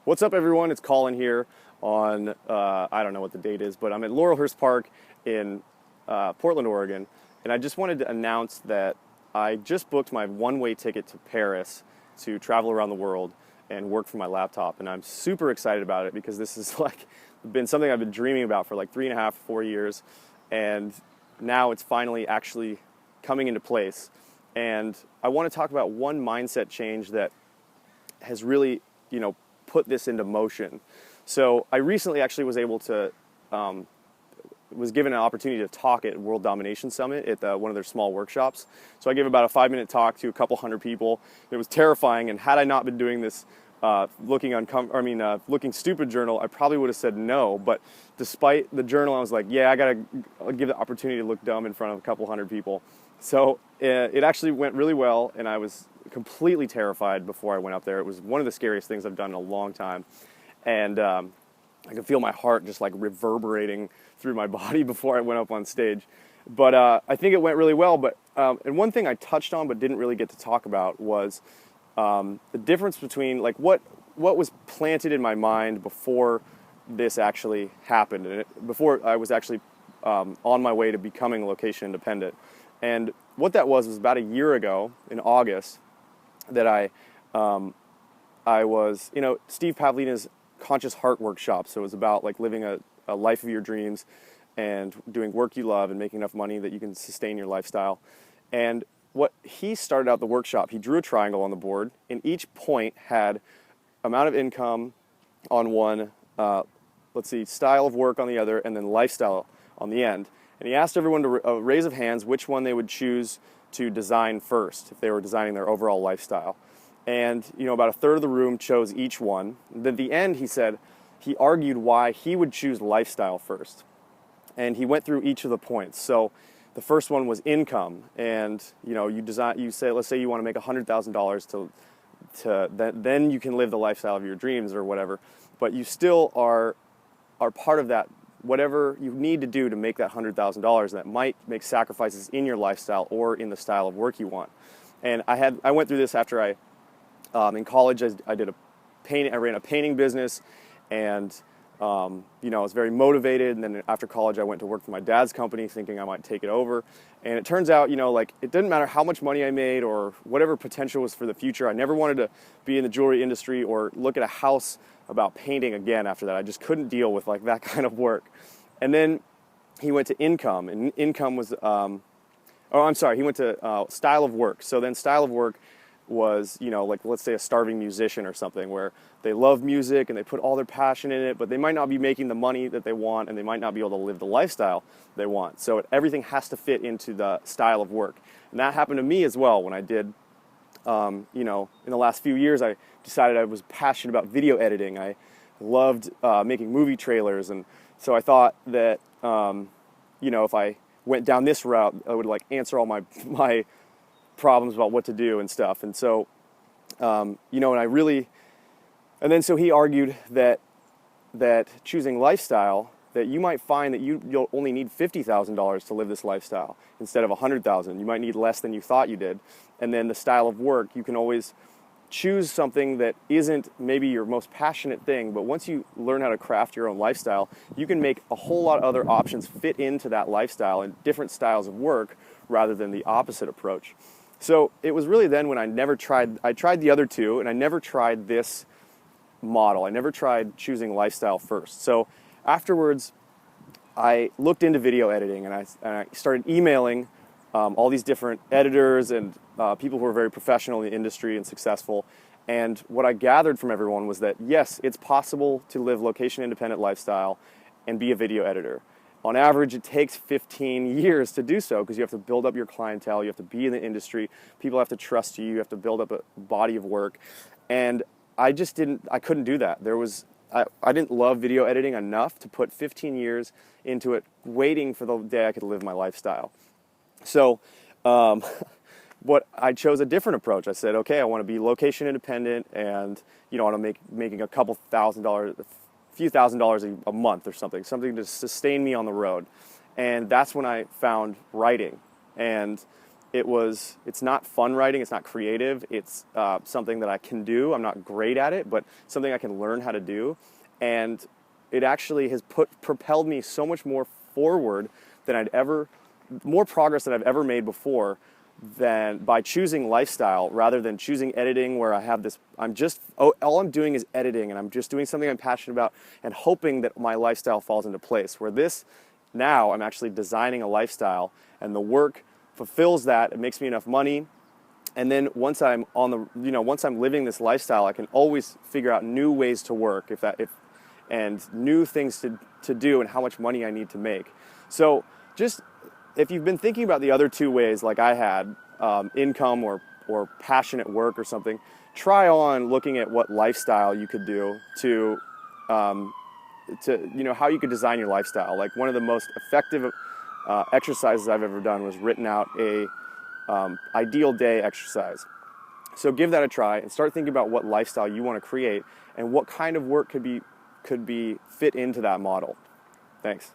What's up, everyone? It's Colin here on, I don't know what the date is, but I'm at Laurelhurst Park in Portland, Oregon. And I just wanted to announce that I just booked my one-way ticket to Paris to travel around the world and work from my laptop. And I'm super excited about it because this has been something I've been dreaming about for like 3.5, 4 years. And now it's finally actually coming into place. And I want to talk about one mindset change that has really, put this into motion. So I recently actually was able to, was given an opportunity to talk at World Domination Summit at one of their small workshops. So I gave about a 5-minute talk to a couple hundred people. It was terrifying, and had I not been doing this looking stupid journal, I probably would have said no. But despite the journal, I was like, yeah, I'll give the opportunity to look dumb in front of a couple hundred people. So it actually went really well, and I was completely terrified before I went up there. It was one of the scariest things I've done in a long time. And I could feel my heart just like reverberating through my body before I went up on stage. But I think it went really well. But and one thing I touched on but didn't really get to talk about was the difference between like what was planted in my mind before this actually happened, and before I was actually on my way to becoming location independent. And what that was about a year ago in August that I was, Steve Pavlina's Conscious Heart Workshop. So it was about like living a life of your dreams and doing work you love and making enough money that you can sustain your lifestyle. And what he started out the workshop, he drew a triangle on the board, and each point had amount of income on one, style of work on the other, and then lifestyle on the end. And he asked everyone to raise of hands which one they would choose to design first if they were designing their overall lifestyle. And, about a third of the room chose each one. And then at the end, he said, he argued why he would choose lifestyle first. And he went through each of the points. So the first one was income. And, let's say you want to make $100,000 then you can live the lifestyle of your dreams or whatever. But you still are part of that. Whatever you need to do to make that $100,000, that might make sacrifices in your lifestyle or in the style of work you want. And I went through this after in college. I ran a painting business, and I was very motivated. And then after college, I went to work for my dad's company, thinking I might take it over. And it turns out, it didn't matter how much money I made or whatever potential was for the future. I never wanted to be in the jewelry industry or look at a house about painting again after that. I just couldn't deal with like that kind of work. And then he went to income, and income was, he went to style of work. So then style of work was, let's say a starving musician or something, where they love music and they put all their passion in it, but they might not be making the money that they want, and they might not be able to live the lifestyle they want. So everything has to fit into the style of work. And that happened to me as well when I did, in the last few years, I decided I was passionate about video editing. I loved making movie trailers, and so I thought that, if I went down this route, I would answer all my problems about what to do and stuff. And so, and then so he argued that choosing lifestyle, that you might find that you'll only need $50,000 to live this lifestyle instead of $100,000. You might need less than you thought you did. And then the style of work, you can always choose something that isn't maybe your most passionate thing, but once you learn how to craft your own lifestyle, you can make a whole lot of other options fit into that lifestyle and different styles of work rather than the opposite approach. So it was really then when I tried the other two, and I never tried this model. I never tried choosing lifestyle first. So afterwards, I looked into video editing, and I started emailing all these different editors and people who are very professional in the industry and successful. And what I gathered from everyone was that, yes, it's possible to live location-independent lifestyle and be a video editor. On average, it takes 15 years to do so because you have to build up your clientele, you have to be in the industry, people have to trust you, you have to build up a body of work. And I couldn't do that. I didn't love video editing enough to put 15 years into it, waiting for the day I could live my lifestyle. So I chose a different approach. I said, okay, I want to be location independent, and I want to making a few thousand dollars a month or something to sustain me on the road. And that's when I found writing. And it's not fun writing, it's not creative, it's something that I can do. I'm not great at it, but something I can learn how to do. And it actually has propelled me so much more forward than more progress than I've ever made before, than by choosing lifestyle rather than choosing editing, where I have this, all I'm doing is editing, and I'm just doing something I'm passionate about and hoping that my lifestyle falls into place. Where now I'm actually designing a lifestyle, and the work fulfills that. It makes me enough money. And then once I'm once I'm living this lifestyle, I can always figure out new ways to work and new things to do, and how much money I need to make. So just, if you've been thinking about the other two ways like I had, income or passionate work or something, try on looking at what lifestyle you could do to how you could design your lifestyle. Like, one of the most effective exercises I've ever done was written out a ideal day exercise. So give that a try and start thinking about what lifestyle you want to create and what kind of work could be fit into that model. Thanks.